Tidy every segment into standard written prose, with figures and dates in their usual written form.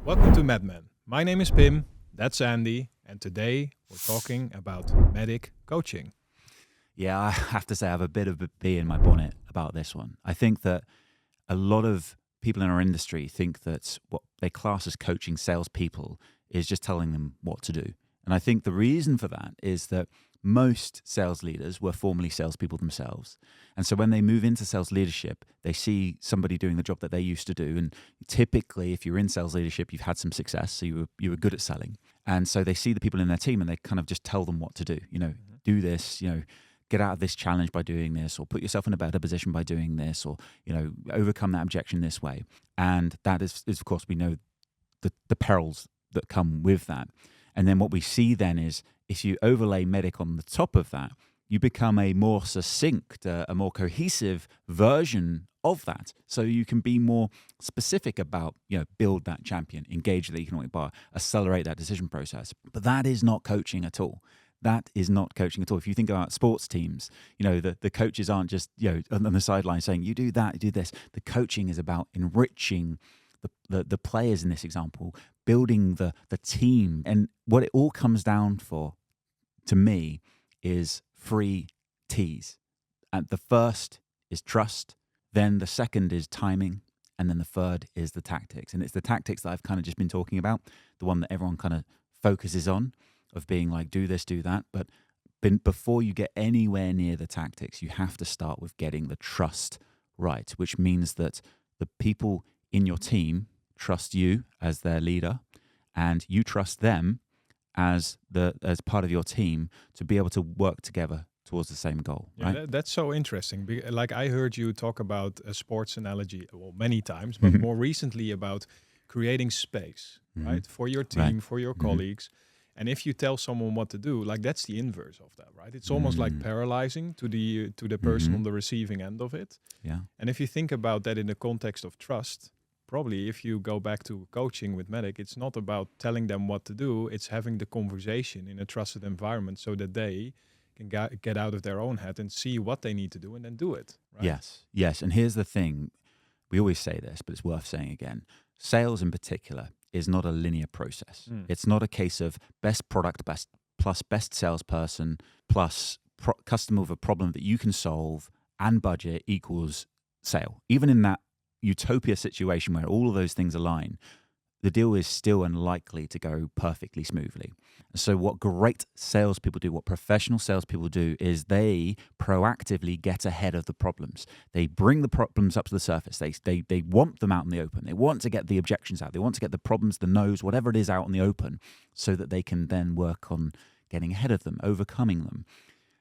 Welcome to MEDMEN. My name is Pim, that's Andy, and today we're talking about MEDDICC coaching. Yeah, I have to say I have a bit of a bee in my bonnet about this one. I think that a lot of people in our industry think that what they class as coaching salespeople is just telling them what to do. And I think the reason for that is that most sales leaders were formerly salespeople themselves. And so when they move into sales leadership, they see somebody doing the job that they used to do. And typically, if you're in sales leadership, you've had some success, so you were good at selling. And so they see the people in their team and they kind of just tell them what to do. Do this, get out of this challenge by doing this, or put yourself in a better position by doing this, or, overcome that objection this way. And that is of course, we know the perils that come with that. And then what we see then is if you overlay MEDDICC on the top of that, you become a more succinct, a more cohesive version of that. So you can be more specific about, build that champion, engage the economic buyer, accelerate that decision process. But that is not coaching at all. That is not coaching at all. If you think about sports teams, the coaches aren't just, on the sideline saying, you do that, you do this. The coaching is about enriching the players in this example, building the team. And what it all comes down to me, is 3 T's. And the first is trust, then the second is timing, and then the third is the tactics. And it's the tactics that I've kind of just been talking about, the one that everyone kind of focuses on, of being like, do this, do that. But before you get anywhere near the tactics, you have to start with getting the trust right, which means that the people in your team trust you as their leader, and you trust them as part of your team to be able to work together towards the same goal. Right? Yeah, that's so interesting. Like I heard you talk about a sports analogy, many times, but more recently about creating space, right, for your team, for your colleagues. And if you tell someone what to do, like that's the inverse of that, right? It's almost like paralyzing to the person on the receiving end of it. Yeah. And if you think about that in the context of trust, probably if you go back to coaching with MEDDICC, it's not about telling them what to do. It's having the conversation in a trusted environment so that they can get out of their own head and see what they need to do and then do it. Right? Yes. And here's the thing. We always say this, but it's worth saying again. Sales in particular is not a linear process. It's not a case of best product plus best salesperson plus customer with a problem that you can solve and budget equals sale. Even in that utopia situation where all of those things align, the deal is still unlikely to go perfectly smoothly. So what great salespeople do, what professional salespeople do, is they proactively get ahead of the problems. They bring the problems up to the surface. They want them out in the open. They want to get the objections out. They want to get the problems, the no's, whatever it is out in the open, so that they can then work on getting ahead of them, overcoming them.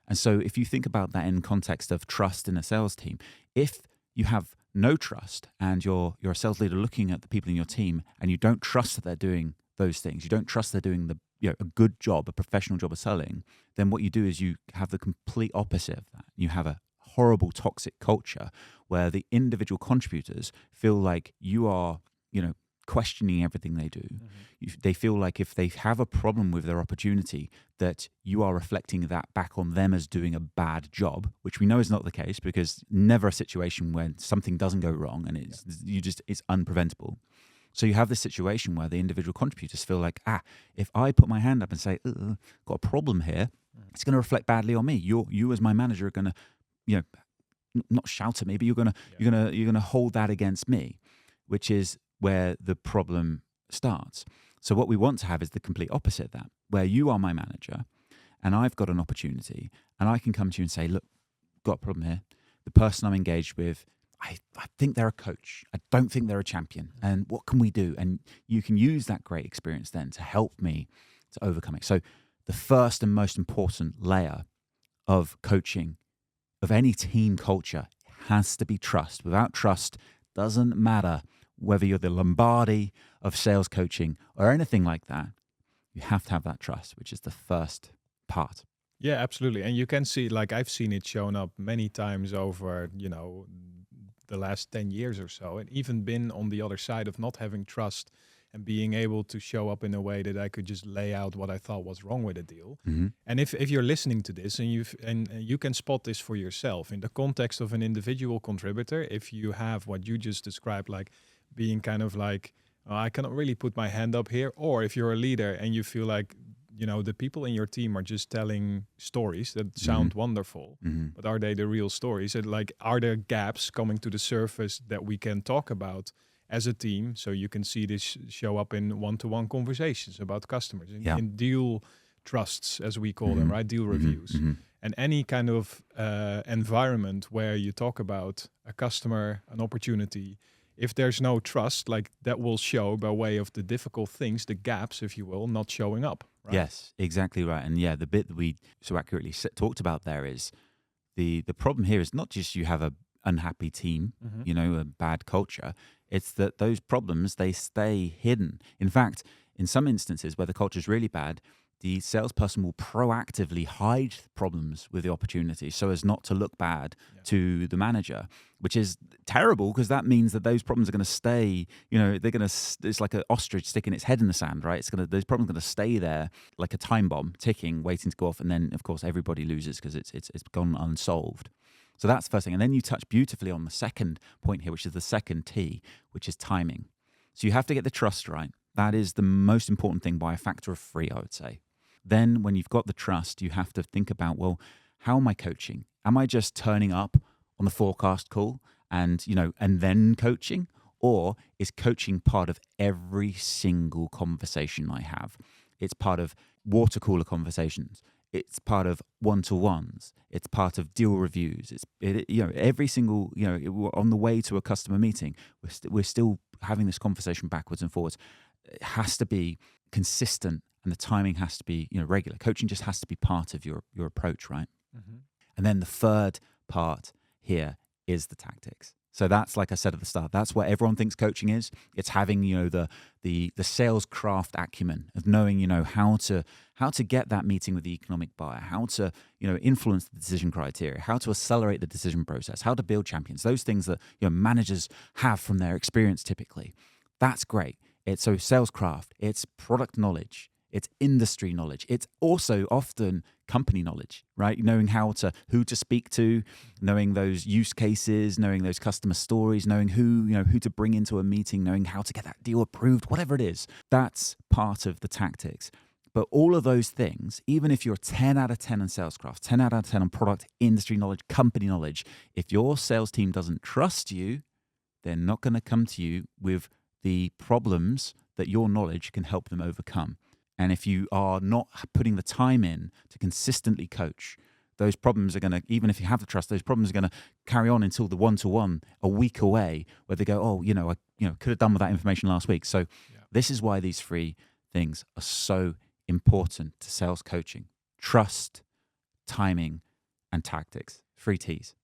And so if you think about that in context of trust in a sales team, if you have no trust and you're a sales leader looking at the people in your team and you don't trust that they're doing those things, you don't trust they're doing a good job, a professional job of selling, then what you do is you have the complete opposite of that. You have a horrible toxic culture where the individual contributors feel like you are, questioning everything they do. They feel like if they have a problem with their opportunity, that you are reflecting that back on them as doing a bad job, which we know is not the case, because never a situation where something doesn't go wrong and it's unpreventable. So you have this situation where the individual contributors feel like, if I put my hand up and say, got a problem here, it's going to reflect badly on me. You as my manager are going to, not shout at me, but you're going to hold that against me, which is where the problem starts. So what we want to have is the complete opposite of that, where you are my manager and I've got an opportunity and I can come to you and say, look, got a problem here. The person I'm engaged with, I think they're a coach. I don't think they're a champion. And what can we do? And you can use that great experience then to help me to overcome it. So the first and most important layer of coaching, of any team culture, has to be trust. Without trust, doesn't matter whether you're the Lombardi of sales coaching or anything like that, you have to have that trust, which is the first part. Yeah, absolutely. And you can see, like I've seen it shown up many times over, the last 10 years or so, and even been on the other side of not having trust and being able to show up in a way that I could just lay out what I thought was wrong with a deal. And if you're listening to this and you can spot this for yourself in the context of an individual contributor, if you have what you just described, like being kind of like I cannot really put my hand up here. Or if you're a leader and you feel like, the people in your team are just telling stories that sound wonderful, but are they the real stories? And like, are there gaps coming to the surface that we can talk about as a team? So you can see this show up in one-to-one conversations about customers, in deal trusts, as we call them, right? Deal reviews. And any kind of environment where you talk about a customer, an opportunity, if there's no trust, like that will show by way of the difficult things, the gaps, if you will, not showing up. Right? Yes, exactly right. And the bit that we so accurately talked about there is the problem here is not just you have a unhappy team, a bad culture. It's that those problems, they stay hidden. In fact, in some instances where the culture is really bad, the salesperson will proactively hide problems with the opportunity so as not to look bad to the manager, which is terrible because that means that those problems are going to stay, it's like an ostrich sticking its head in the sand, right? Those problems are going to stay there like a time bomb ticking, waiting to go off. And then, of course, everybody loses because it's gone unsolved. So that's the first thing. And then you touch beautifully on the second point here, which is the second T, which is timing. So you have to get the trust right. That is the most important thing by a factor of 3, I would say. Then when you've got the trust, you have to think about, well, how am I coaching? Am I just turning up on the forecast call and then coaching? Or is coaching part of every single conversation I have? It's part of water cooler conversations. It's part of one-to-ones. It's part of deal reviews. Every single, on the way to a customer meeting, we're still having this conversation backwards and forwards. It has to be consistent. And the timing has to be, regular. Coaching just has to be part of your approach, right? And then the third part here is the tactics. So that's, like I said at the start, that's what everyone thinks coaching is. It's having, the sales craft acumen of knowing, how to get that meeting with the economic buyer, how to, influence the decision criteria, how to accelerate the decision process, how to build champions. Those things that managers have from their experience typically. That's great. It's so sales craft. It's product knowledge. It's industry knowledge. It's also often company knowledge, right? Knowing who to speak to, knowing those use cases, knowing those customer stories, knowing who to bring into a meeting, knowing how to get that deal approved, whatever it is. That's part of the tactics. But all of those things, even if you're 10 out of 10 on salescraft, 10 out of 10 on product, industry knowledge, company knowledge, if your sales team doesn't trust you, they're not going to come to you with the problems that your knowledge can help them overcome. And if you are not putting the time in to consistently coach, those problems are going to, even if you have the trust, those problems are going to carry on until the one-to-one a week away where they go, I could have done with that information last week. So this is why these 3 things are so important to sales coaching: trust, timing, and tactics. 3 T's.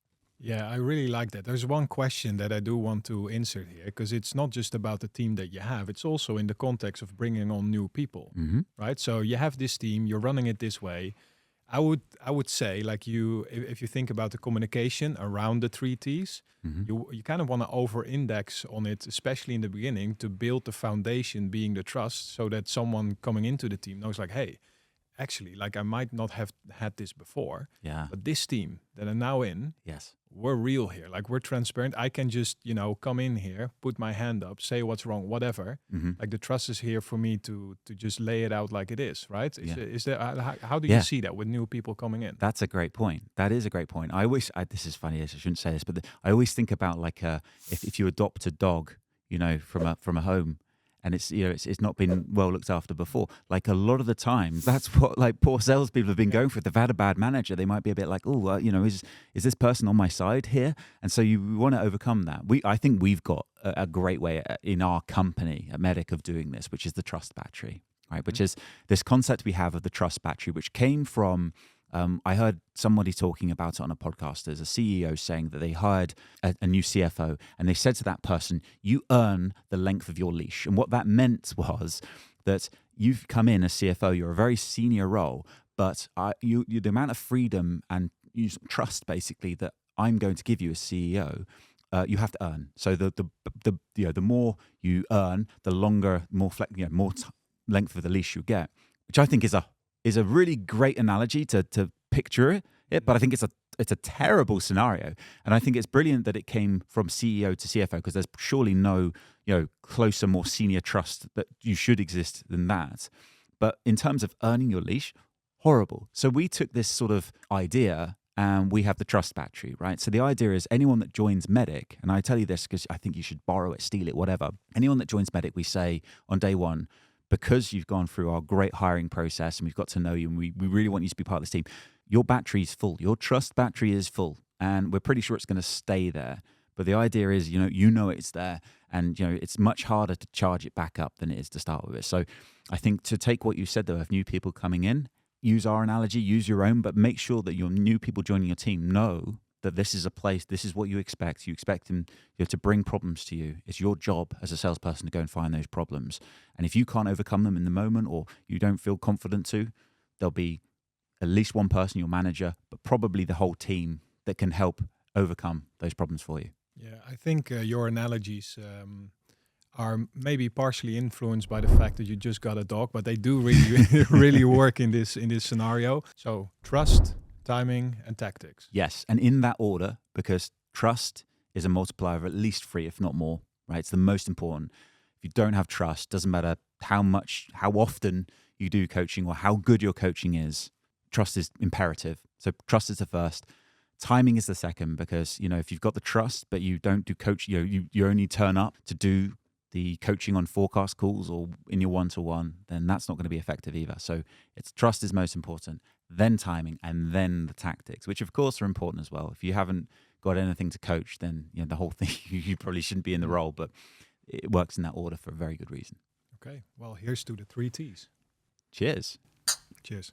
Yeah, I really like that. There's one question that I do want to insert here, because it's not just about the team that you have. It's also in the context of bringing on new people, right? So you have this team, you're running it this way. I would say, like, if you think about the communication around the 3 T's, you kind of want to over-index on it, especially in the beginning, to build the foundation, being the trust, so that someone coming into the team knows, like, hey, actually, like, I might not have had this before, but this team that I'm now in, we're real here. Like, we're transparent. I can just, come in here, put my hand up, say what's wrong, whatever. Like, the trust is here for me to just lay it out like it is, right? Is there, how do you see that with new people coming in? That's a great point. That is a great point. This is funny, I shouldn't say this, but I always think about, like, if you adopt a dog, from a home, and it's not been well looked after before. Like, a lot of the times, that's what, like, poor salespeople have been going through. If they've had a bad manager, they might be a bit like, is this person on my side here? And so you want to overcome that. I think we've got a great way in our company at MEDDICC of doing this, which is the trust battery, right? Which is this concept we have of the trust battery, which came from. I heard somebody talking about it on a podcast. There's a CEO saying that they hired a new CFO, and they said to that person, you earn the length of your leash. And what that meant was that you've come in as CFO, you're a very senior role, but the amount of freedom and trust, basically, that I'm going to give you as CEO, you have to earn. So the more you earn, the longer, more length of the leash you get, which I think is a really great analogy to picture it, but I think it's it's a terrible scenario. And I think it's brilliant that it came from CEO to CFO, because there's surely no, closer, more senior trust that you should exist than that. But in terms of earning your leash, horrible. So we took this sort of idea and we have the trust battery, right? So the idea is anyone that joins MEDDIC, and I tell you this because I think you should borrow it, steal it, whatever. Anyone that joins MEDDIC, we say on day one, because you've gone through our great hiring process and we've got to know you and we really want you to be part of this team, your battery is full. Your trust battery is full. And we're pretty sure it's going to stay there. But the idea is, you know it's there, and it's much harder to charge it back up than it is to start with it. So I think to take what you said, though, of new people coming in, use our analogy, use your own, but make sure that your new people joining your team know that this is a place, this is what you expect. You expect them to bring problems to you. It's your job as a salesperson to go and find those problems. And if you can't overcome them in the moment, or you don't feel confident to, there'll be at least one person, your manager, but probably the whole team that can help overcome those problems for you. Yeah, I think your analogies are maybe partially influenced by the fact that you just got a dog, but they do really, really work in this scenario. So trust, timing, and tactics. Yes, and in that order, because trust is a multiplier of at least 3, if not more, right? It's the most important. If you don't have trust, doesn't matter how often you do coaching or how good your coaching is, trust is imperative. So trust is the first. Timing is the second, because, if you've got the trust, but you don't do coach, you only turn up to do the coaching on forecast calls or in your one-to-one, then that's not going to be effective either. So it's trust is most important, then timing, and then the tactics, which of course are important as well. If you haven't got anything to coach, then the whole thing, you probably shouldn't be in the role, but it works in that order for a very good reason. Okay, well, here's to the 3 T's. Cheers. Cheers.